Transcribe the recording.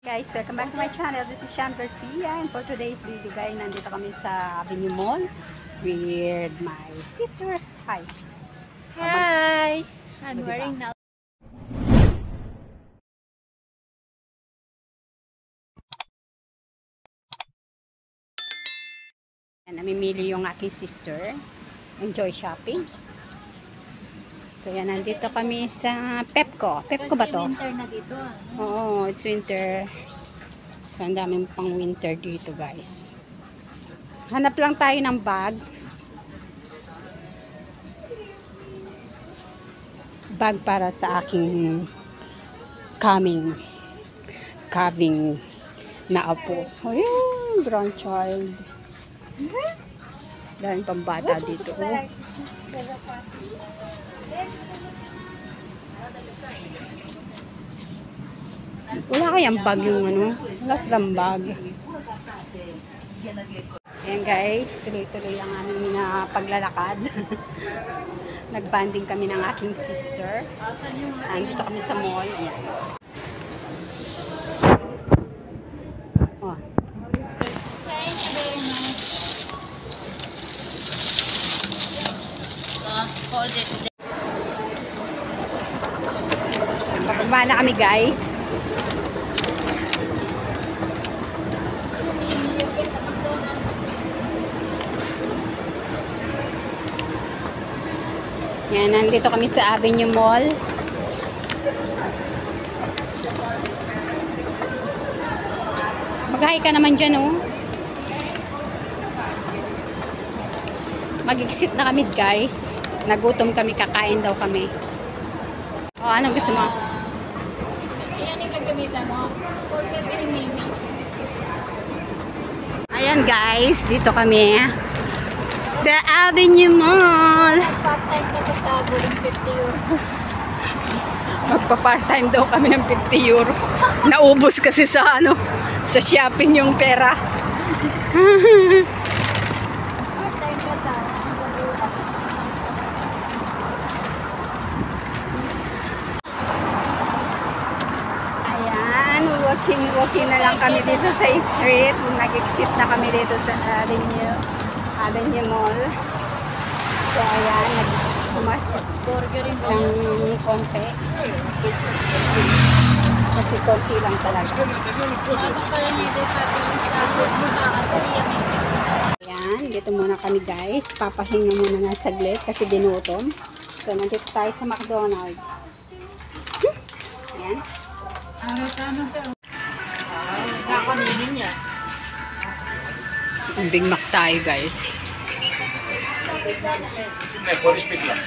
Guys, welcome back to my channel. This is Shan Garcia, and for today's video guys, nandito kami sa Avenue Mall with my sister. Hi! Hi! I'm wearing now. Namimili yung aking sister. Enjoy shopping. So yan, nandito kami sa Pepco. Pepco ba to? Kasi winter na dito. Oo, it's winter. So ang daming pang winter dito guys. Hanap lang tayo ng bag. Bag para sa aking coming na apo. Ayun, grandchild. Daming pambata dito. Oh. Wala kayang bag yung ano? Wala silang bag. Ayan guys, tuloy-tuloy ang aming paglalakad. Nagbanding kami ng aking sister. Andito kami sa mall. Ayan. Oh. Thank you very much. Hold it. Pababa na kami guys. Yan, nandito kami sa Avenue Mall. Mag-hi ka naman dyan, oh. Mag-exit na kami, guys. Nagutom kami, kakain daw kami. O, anong gusto mo? Yan yung gagamitan mo. For baby ni Mimi. Ayan, guys. Dito kami sa Avenue Mall. Part-time ka sa tabo ng 50 euro. Magpa-part-time daw kami ng 50 euro. Naubos kasi sa ano, sa shopping yung pera. Part-time ka tayo. Ayan, walking na lang kami dito sa street. Nag-exit na kami dito sa Avenue Mall. So ayan, nag-tumastos Burgering po. ng konti. Kasi konti lang talaga. Mabang pala niya ito papiling sa good mo kakasariya may Ayan, dito muna kami guys. Papahinga muna nga saglit kasi binutom. So nandito tayo sa McDonald's. Ayan. Big Mac tayo guys. Mejor explicar.